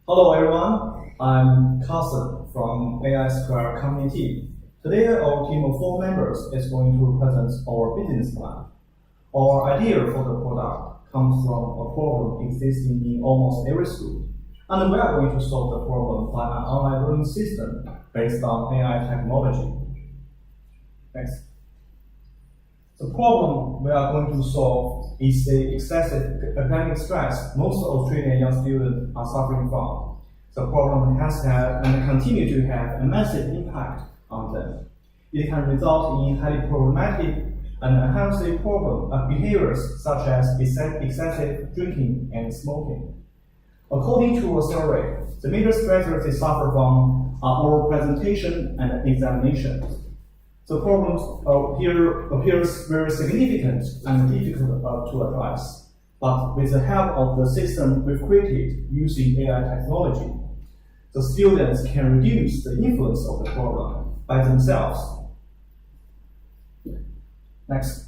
Hello everyone, I'm Carson from AI Square community. Today our team of 4 members is going to present our business plan. Our idea for the product comes from a problem existing in almost every school, and we are going to solve the problem by an online learning system based on AI technology. Next. The problem we are going to solve is the excessive academic stress most Australian young students are suffering from. The problem has had and continue to have a massive impact on them. It can result in highly problematic and unhealthy behaviors such as excessive drinking and smoking. According to a survey, the major stressors they suffer from are oral presentation and examination. The problem appears very significant and difficult to address, but with the help of the system we've created using AI technology, the students can reduce the influence of the problem by themselves. Next.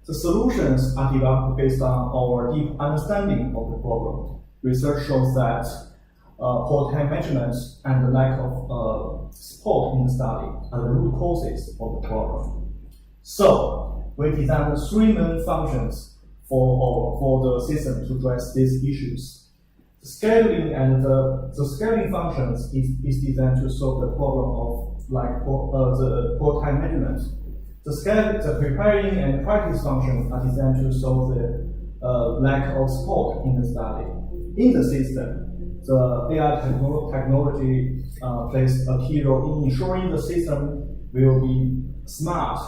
The solutions are developed based on our deep understanding of the problem. Research shows that poor time management and the lack of support in the study are the root causes of the problem. So, we designed 3 main functions for the system to address these issues. The scaling and the scaling functions is designed to solve the problem of the poor time management. The preparing and practice functions are designed to solve the lack of support in the study. In the system, the AI technology plays a key role in ensuring the system will be smart,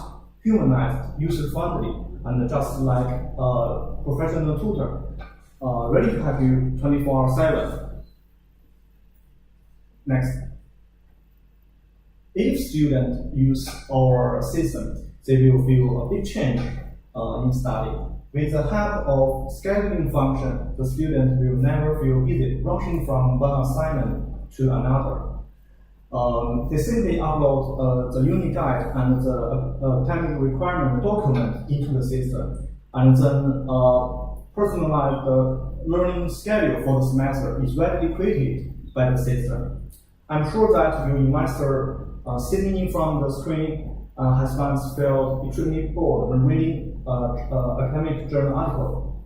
humanized, user-friendly, and just like a professional tutor, ready to help you 24/7. Next. If students use our system, they will feel a big change in study. With the help of scheduling function, the student will never feel busy rushing from one assignment to another. They simply upload the unit guide and the academic requirement document into the system, and then personalized learning schedule for the semester is readily created by the system. I'm sure that your investor sitting in front of the screen has once felt extremely bored when reading academic journal article.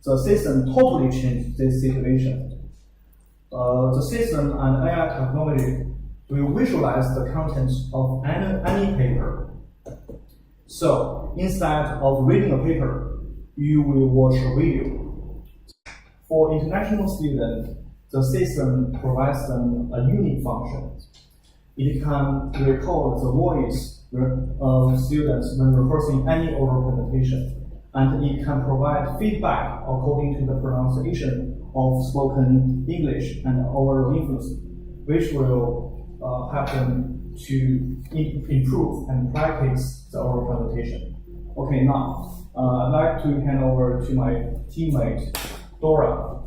The system totally changed this situation. The system and AI technology will visualize the contents of any paper. So, instead of reading a paper, you will watch a video. For international students, the system provides them a unique function. It can record the voice of students when rehearsing any oral presentation, and it can provide feedback according to the pronunciation of spoken English and oral influence, which will help them to improve and practice the oral presentation. Okay, now I'd like to hand over to my teammate, Dora.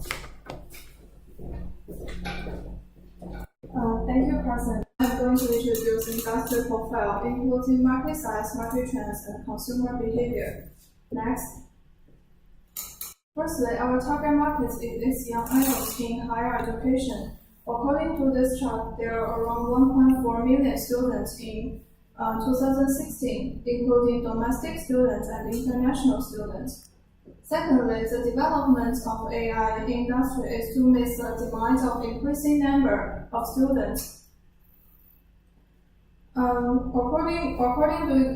Thank you, Carson. I'm going to introduce industry profile, including market size, market trends, and consumer behavior. Next. Firstly, our target market is young adults in higher education. According to this chart, there are around 1.4 million students in 2016, including domestic students and international students. Secondly, the development of AI industry is to meet the demands of increasing number of students.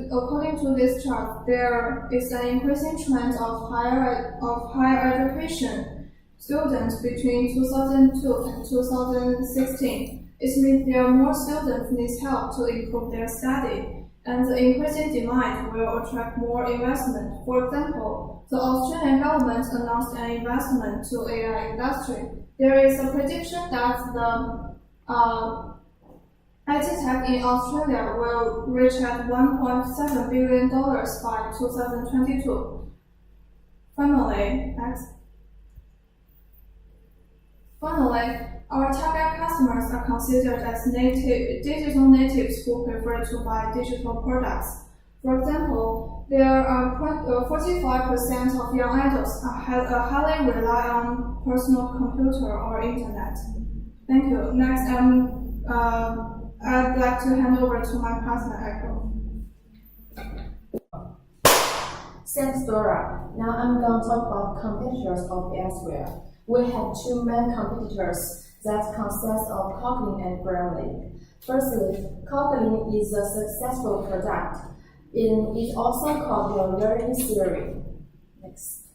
According to this chart, there is an increasing trend of higher education students between 2002 and 2016. It means there are more students need help to improve their study, and the increasing demand will attract more investment. For example, the Australian government announced an investment to AI industry. There is a prediction that the IT tech in Australia will reach at $1.7 billion by 2022. Finally, our target customers are considered as digital natives who prefer to buy digital products. For example, There are 45% of young adults highly rely on personal computer or internet. Thank you. Next, I'd like to hand over to my partner, Echo. Thanks, Dora. Now I'm going to talk about competitors of Elsewhere. We have two main competitors that consist of Kotlin and Grammarly. Firstly, Kotlin is a successful product. It's also called the learning theory. Next.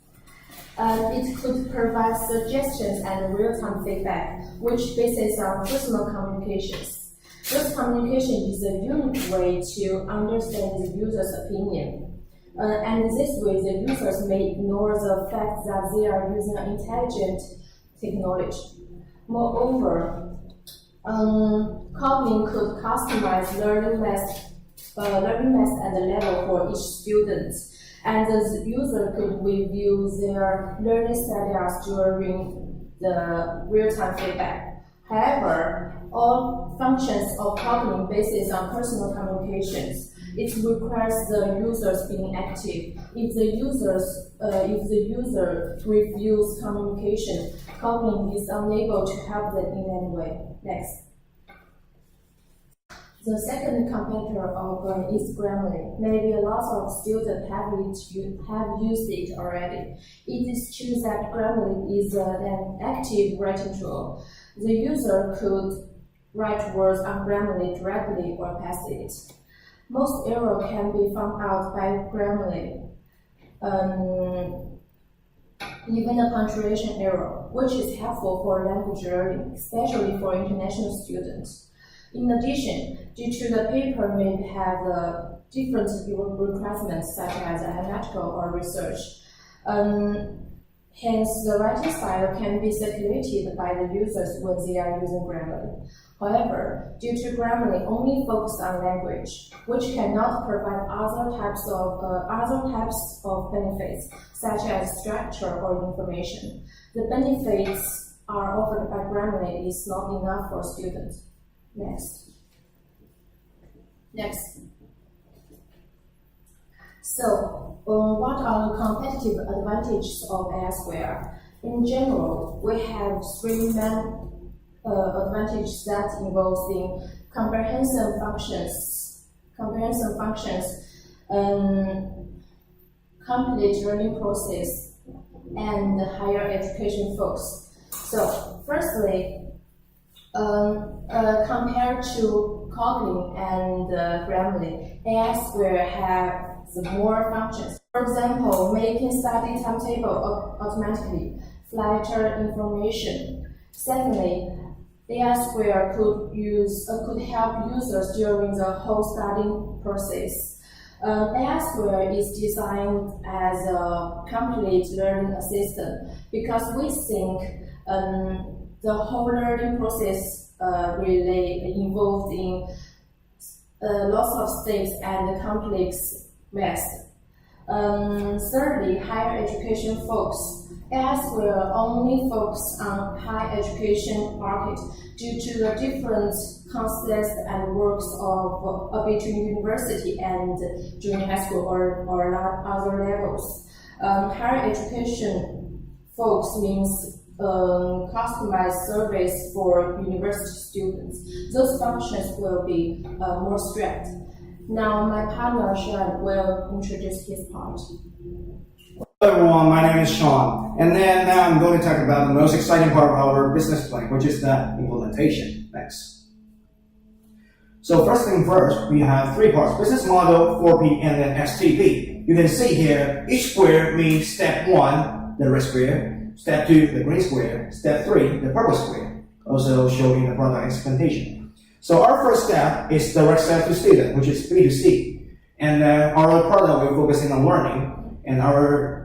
It could provide suggestions and real-time feedback, which bases on personal communications. This communication is a unique way to understand the user's opinion. And this way, the users may ignore the fact that they are using intelligent technology. Moreover, Kotlin could customize learning math and level for each student, and the user could review their learning status during the real-time feedback. However, all functions of Kotlin bases on personal communications. It requires the users being active. If the user reviews communication, Kotlin is unable to help them in any way. Next. The second competitor of is Grammarly. Maybe a lot of students have used it already. It is true that Grammarly is an active writing tool. The user could write words on Grammarly directly or pass it. Most errors can be found out by Grammarly, even a punctuation error, which is helpful for language learning, especially for international students. In addition, due to the paper may have different requirements such as analytical or research, hence the writing style can be circulated by the users when they are using Grammarly. However, due to Grammarly only focus on language, which cannot provide other types of benefits, such as structure or information, the benefits are offered by Grammarly is not enough for students. Next. So, what are the competitive advantages of Elsewhere? In general, we have three main advantages that involves in comprehensive functions, complete learning process, and higher education focus. So, firstly, compared to Kotlin and Grammarly, Elsewhere has more functions. For example, making study timetable automatically, flatter information. Secondly, Elsewhere could help users during the whole studying process. Elsewhere is designed as a complete learning assistant because we think the whole learning process really involved in lots of steps and complex math. Thirdly, higher education focus. Elsewhere only focus on higher education market due to the different concepts and works of between university and junior high school or other levels. Higher education focus means customized service for university students. Those functions will be more strict. Now my partner Sean will introduce his part. Hello everyone, my name is Sean, and then now I'm going to talk about the most exciting part of our business plan, which is the implementation. Next. So first thing first, we have three parts: business model, 4P, and then STP. You can see here, each square means step 1, the red square, step 2, the green square, step 3, the purple square, also showing the product segmentation. So our first step is direct sale to student, which is B2C, and our product we're focusing on learning, and our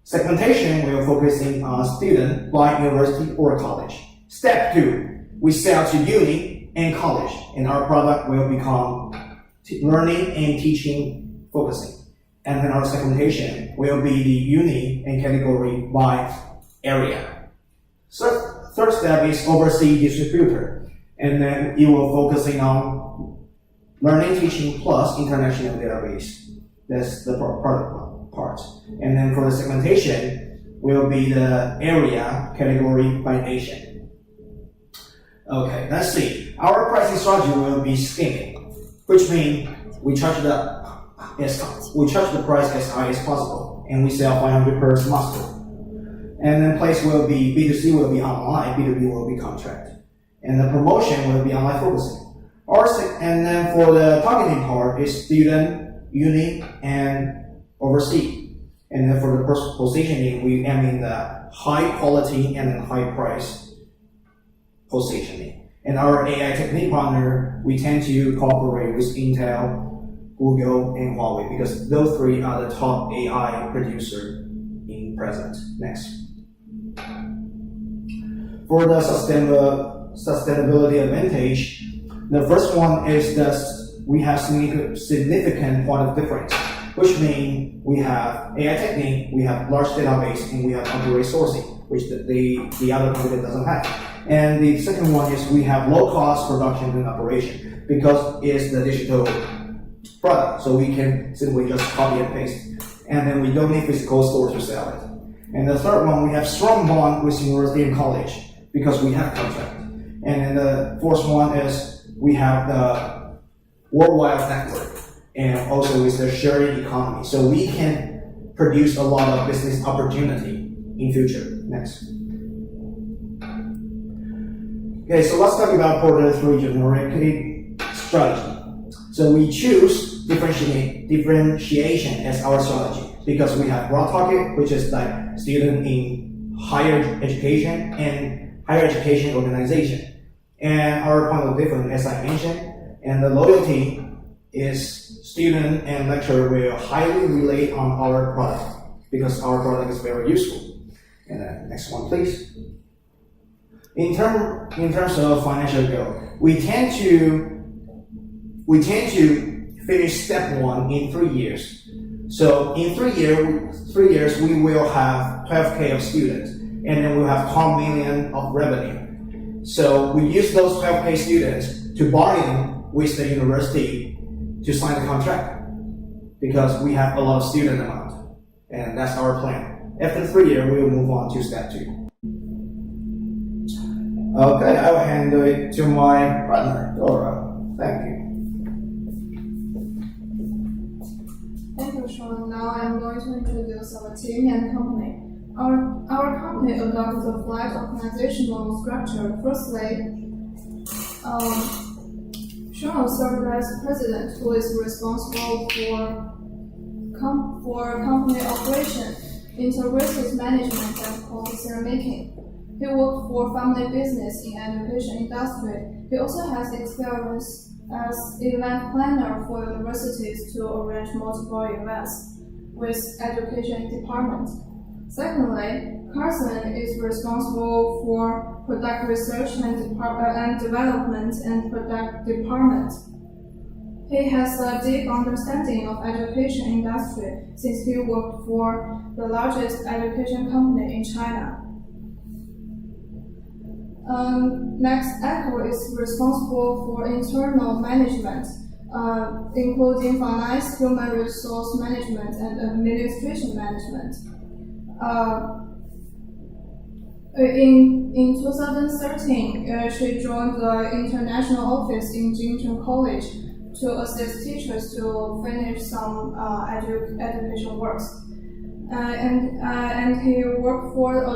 segmentation, we are focusing on student by university or college. Step 2, we sell to uni and college, and our product will become learning and teaching focusing. And then our segmentation will be the uni and category by area. So third step is overseas distributor, and then you will focusing on learning, teaching plus international database. That's the product part. And then for the segmentation, will be the area category by nation. Okay, let's see. Our pricing strategy will be skimming, which means we charge the price as high as possible, and we sell 500 per semester. And then place will be B2C will be online, B2B will be contract, and the promotion will be online focusing. And then for the targeting part is student, uni, and overseas. And then for the positioning, we aim in the high quality and then high price positioning. And our AI technique partner, we tend to cooperate with Intel, Google, and Huawei because those three are the top AI producer in present. Next. For the sustainability advantage, the first one is that we have significant point of difference, which means we have AI technique, we have large database, and we have accurate sourcing, which the other company doesn't have. And the second one is we have low cost production and operation because it's the digital product, so we can simply just copy and paste, and then we don't need physical store to sell it. And the third one, we have strong bond with university and college because we have contract. And then the fourth one is we have the worldwide network and also with the sharing economy. So we can produce a lot of business opportunity in future. Next. Okay, so let's talk about quarter 3 generic strategy. So we choose differentiation as our strategy because we have broad target, which is like student in higher education and higher education organization. And our point of difference, as I mentioned, and the loyalty is student and lecturer will highly relate on our product because our product is very useful. And then next one, please. In terms of financial goal, we tend to finish step 1 in 3 years. So in 3 years, we will have 12K of students, and then we'll have 12 million of revenue. So we use those 12K students to bargain with the university to sign the contract because we have a lot of student amount, and that's our plan. After 3 years, we will move on to step 2. Okay, I will hand it to my partner, Dora. Thank you. Thank you, Sean. Now I'm going to introduce our team and company. Our company adopts the flat organizational structure. Firstly, Sean will serve as president, who is responsible for company operation, integrated management, and policy making. He worked for family business in education industry. He also has experience as event planner for universities to arrange multiple events with education department. Secondly, Carson is responsible for product research and development and product department. He has a deep understanding of education industry since he worked for the largest education company in China. Next, Echo is responsible for internal management, including finance, human resource management, and administration management. In 2013, she joined the international office in Jingcheng College to assist teachers to finish some education works. And he worked for a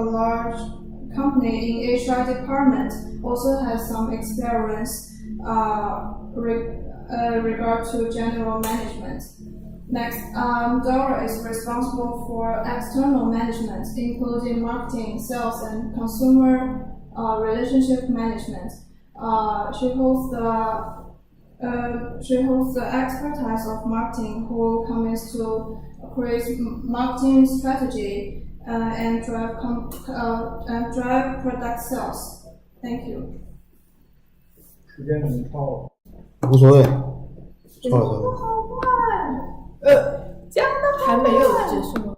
large company in HR department. Also has some experience regard to general management. Next, Dora is responsible for external management, including marketing, sales, and consumer relationship management. She holds the expertise of marketing, who commits to create marketing strategy and drive product sales. Thank you. 时间很超。无所谓。好快。这样还没有结束吗？